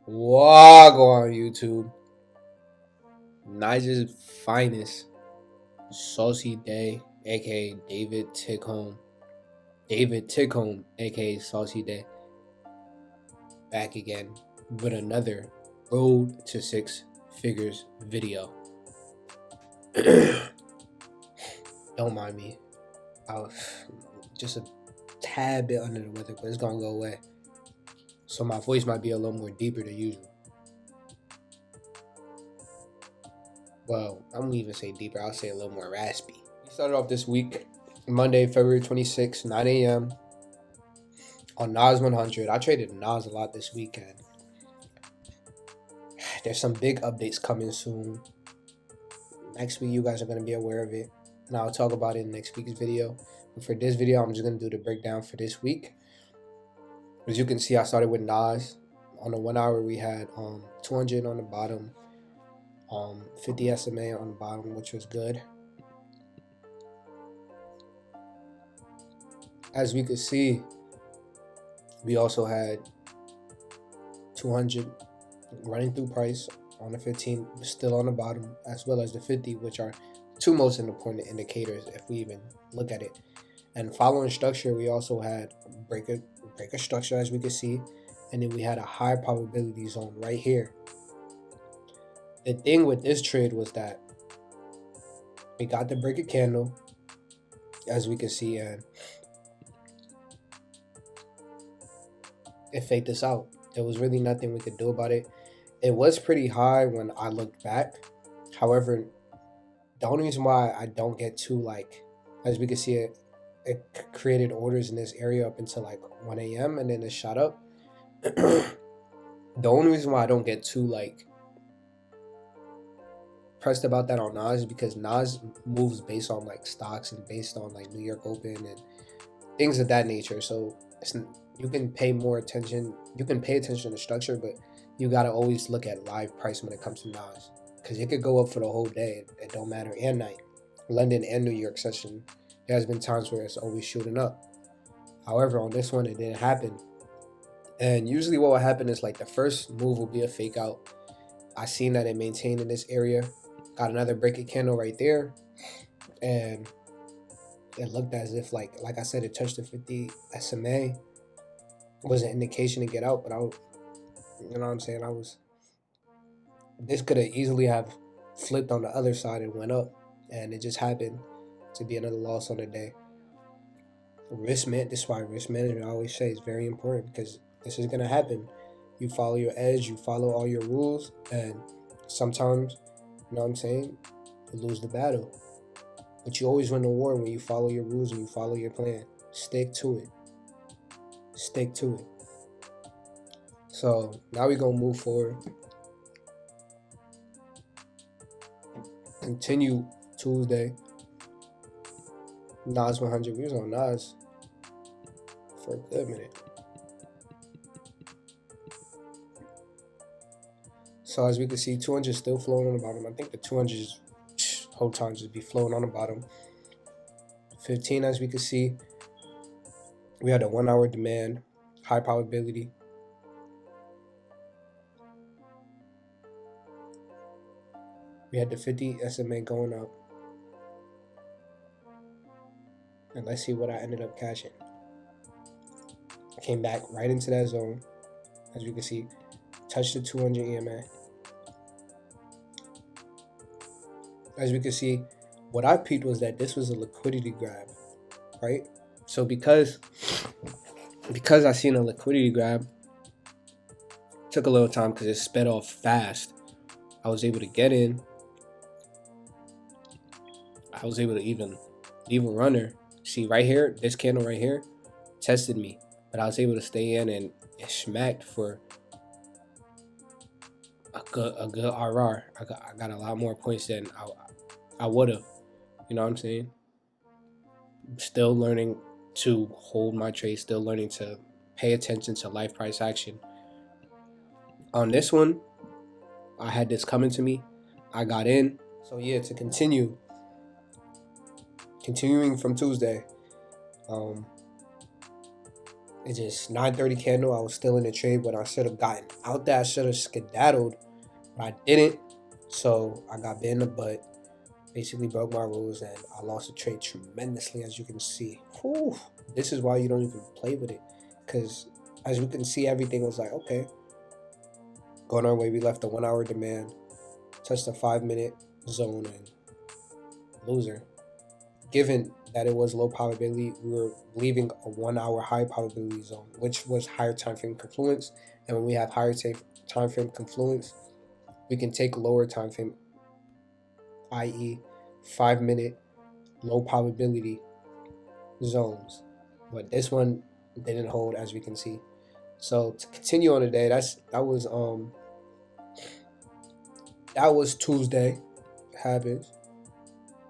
Wagwan YouTube. Niger's finest. Saucy Day, aka David Tickholm. David Tickholm, aka Saucy Day. Back again with another Road to Six Figures video. Don't mind me. I was just a tad bit under the weather, but it's gonna go away. So my voice might be a little more deeper than usual. Well, I won't even say deeper. I'll say a little more raspy. We started off this week, Monday, February 26th, 9 a.m. on Nas 100. I traded Nas a lot this weekend. There's some big updates coming soon. Next week, you guys are going to be aware of it, and I'll talk about it in next week's video. But for this video, I'm just going to do the breakdown for this week. As you can see, I started with Nas. On the 1 hour, we had 200 on the bottom, 50 SMA on the bottom, which was good. As we could see, we also had 200 running through price on the 15, still on the bottom, as well as the 50, which are two most important indicators if we even look at it. And following structure, we also had breaker structure, as we could see, and then we had a high probability zone right here. The thing with this trade was that we got the breaker candle, as we can see, and it faked us out. There was really nothing we could do about it. It was pretty high when I looked back. However, the only reason why I don't get too, as we can see, it created orders in this area up until 1 a.m. and then it shot up. The only reason why I don't get too pressed about that on Nas is because Nas moves based on stocks and based on New York Open and things of that nature. So you can pay more attention. You can pay attention to structure, but you gotta always look at live price when it comes to Nas, because it could go up for the whole day. It don't matter, and night. London and New York session, there has been times where it's always shooting up. However, on this one, it didn't happen. And usually what will happen is the first move will be a fake out. I seen that it maintained in this area. Got another breaking candle right there. And it looked as if, like I said, it touched the 50 SMA. Was an indication to get out, but you know what I'm saying? This could have easily have flipped on the other side and went up. And it just happened to be another loss on the day. This is why risk management, I always say, is very important, because this is going to happen. You follow your edge, you follow all your rules, and sometimes, you know what I'm saying, you lose the battle. But you always win the war when you follow your rules and you follow your plan. Stick to it. Stick to it. So now we're going to move forward. Continue Tuesday. Nas 100. We was on Nas for a good minute. So as we can see, 200 is still flowing on the bottom. I think the 200 whole time just be flowing on the bottom. 15, as we can see, we had a 1 hour demand, high probability. We had the 50 SMA going up. And let's see what I ended up catching. Came back right into that zone. As you can see, touched the 200 EMA. As we can see, what I peeped was that this was a liquidity grab, right? So because I seen a liquidity grab, it took a little time because it sped off fast. I was able to get in. I was able to even leave a runner. See right here, this candle right here tested me, but I was able to stay in, and it smacked for a good RR. I got a lot more points than I would have. You know what I'm saying? Still learning to hold my trade. Still learning to pay attention to live price action. On this one, I had this coming to me. I got in. So yeah, to continuing from Tuesday, It's just 9:30 candle. I was still in the trade when I should have gotten out there. I should have skedaddled, but I didn't. So I got bit in the butt. Basically broke my rules and I lost the trade tremendously, as you can see. Whew. This is why you don't even play with it, because as you can see, everything was like, okay, going our way. We left a 1 hour demand, touched a 5 minute zone, and loser. Given that it was low probability, we were leaving a 1 hour high probability zone, which was higher time frame confluence. And when we have higher time frame confluence, we can take lower time frame, i.e., 5 minute low probability zones. But this one didn't hold, as we can see. So to continue on the day, that was Tuesday. Happens.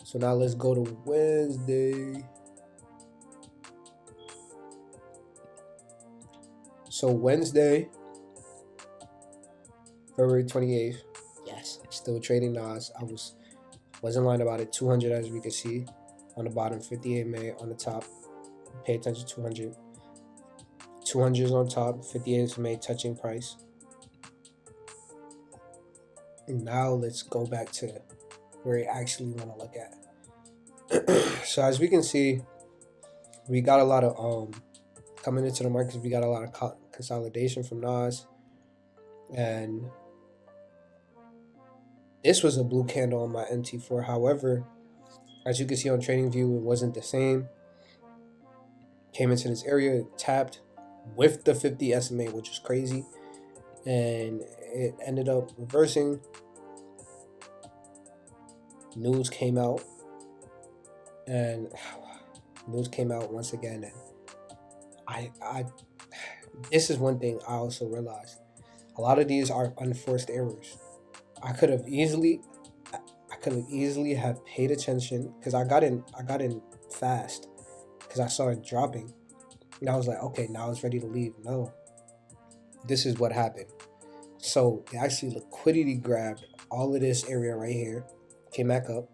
So now let's go to Wednesday. So Wednesday, February 28th. Yes, still trading Nas. Wasn't lying about it. 200, as we can see on the bottom, 58 May on the top. Pay attention, 200. 200 is on top, 58 May touching price. And now let's go back to where we actually want to look at. So as we can see, we got a lot of coming into the markets. We got a lot of consolidation from Nas, and this was a blue candle on my MT4. However, as you can see on TradingView, it wasn't the same. Came into this area, tapped with the 50 SMA, which is crazy, and it ended up reversing. News came out once again, and I this is one thing I also realized. A lot of these are unforced errors. I could have easily have paid attention, because I got in fast because I saw it dropping, and I was like, okay, now it's ready to leave. No, this is what happened. So it actually liquidity grabbed all of this area right here, came back up,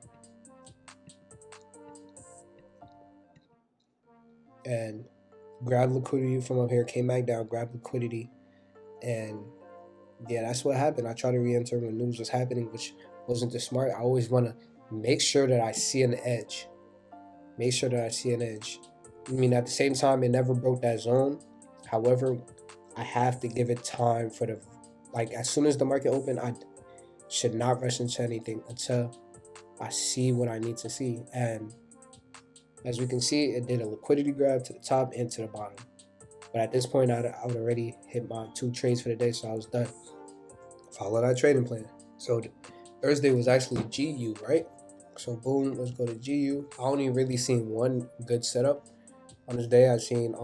and grabbed liquidity from up here, came back down, grabbed liquidity, and yeah, that's what happened. I tried to re-enter when news was happening, which wasn't the smart. I always want to make sure that I see an edge. I mean, at the same time, it never broke that zone. However, I have to give it time for as soon as the market opened, I should not rush into anything until I see what I need to see. And as we can see, it did a liquidity grab to the top and to the bottom. But at this point, I would already hit my 2 trades for the day, so I was done. Follow that trading plan. So Thursday was actually GU, right? So boom, let's go to GU. I only really seen one good setup on this day. I seen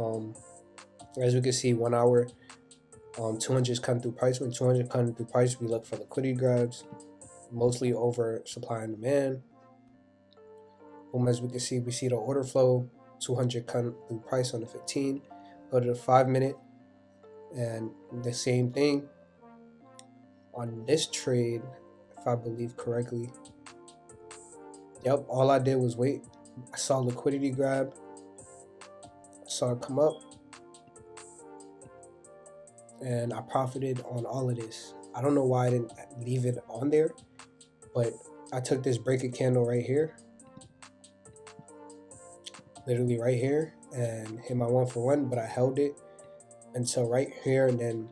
as we can see, 1 hour 200s come through price. When 200 come through price, we look for liquidity grabs, mostly over supply and demand. Boom, as we can see, we see the order flow. 200 come through price on the 15. Go to the 5 minute, and the same thing on this trade, if I believe correctly. Yep, all I did was wait. I saw liquidity grab. I saw it come up, and I profited on all of this. I don't know why I didn't leave it on there, but I took this breaker candle right here, literally right here, and hit my 1 for 1, but I held it until right here, and then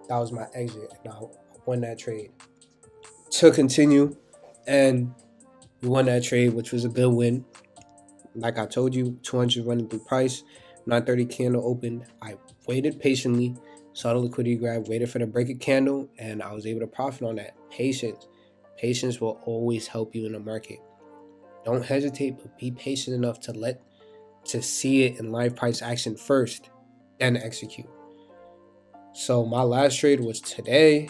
that was my exit, and I won that trade. To continue, and we won that trade, which was a good win. Like I told you, 200 running through price, 930 candle opened. I waited patiently, saw the liquidity grab, waited for the break of candle, and I was able to profit on that. Patience will always help you in the market. Don't hesitate, but be patient enough to see it in live price action first, then execute. So my last trade was today.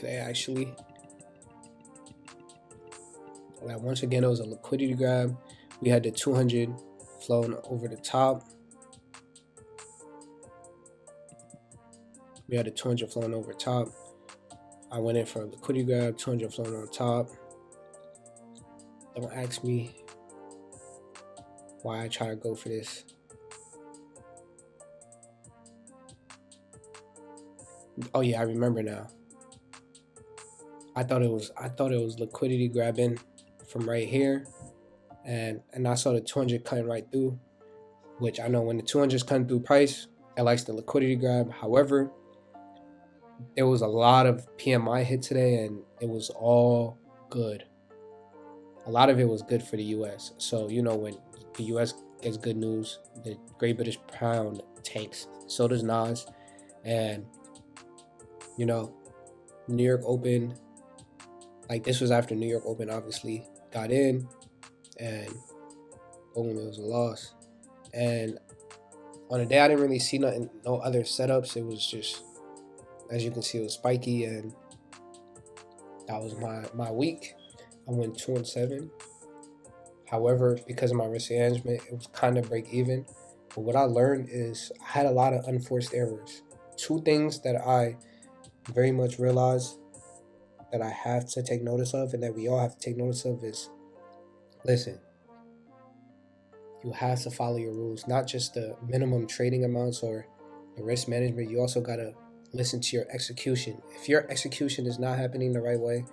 Actually. Once again, it was a liquidity grab. We had the 200 flown over the top. I went in for a liquidity grab, 200 flown on top. Don't ask me why I try to go for this. Oh yeah, I remember now. I thought it was liquidity grabbing from right here, and I saw the 200 cutting right through, which I know when the 200 is cutting through price, it likes the liquidity grab. However, there was a lot of PMI hit today, and it was all good. A lot of it was good for the U.S. So when the U.S. gets good news, the Great British Pound tanks. So does Nas, and New York Open. Like, this was after New York Open obviously got in, and boom, it was a loss. And on the day, I didn't really see no other setups. It was just, as you can see, it was spiky, and that was my week. I went 2-7. However, because of my risk management, it was kind of break even. But what I learned is I had a lot of unforced errors. Two things that I very much realized that I have to take notice of, and that we all have to take notice of, is, listen, you have to follow your rules, not just the minimum trading amounts or the risk management. You also got to listen to your execution. If your execution is not happening the right way,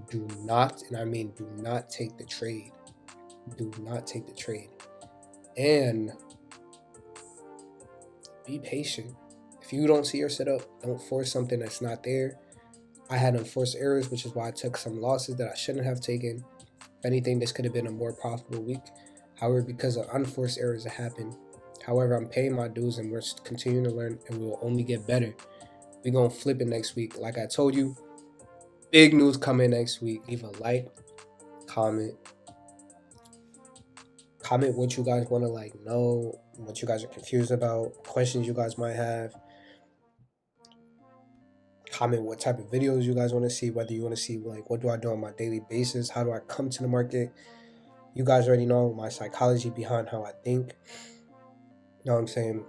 do not, and I mean do not take the trade. Do not take the trade. And be patient. If you don't see your setup, don't force something that's not there. I had unforced errors, which is why I took some losses that I shouldn't have taken. If anything, this could have been a more profitable week. However, because of unforced errors that happened, however, I'm paying my dues, and we're continuing to learn, and we will only get better. We're going to flip it next week. Like I told you, big news coming next week. Leave a like, comment what you guys want to know, what you guys are confused about, questions you guys might have. Comment what type of videos you guys want to see, whether you want to see what do I do on my daily basis, how do I come to the market. You guys already know my psychology behind how I think. You know what I'm saying?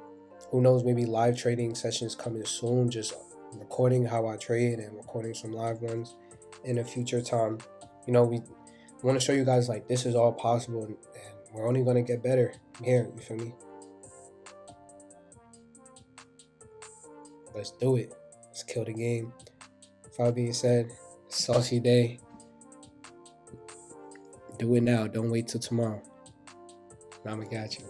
Who knows, maybe live trading sessions coming soon, just recording how I trade and recording some live ones in a future time. We want to show you guys this is all possible, and we're only going to get better here. You feel me? Let's do it. Let's kill the game. With all being said, saucy day. Do it now. Don't wait till tomorrow. Mama got you.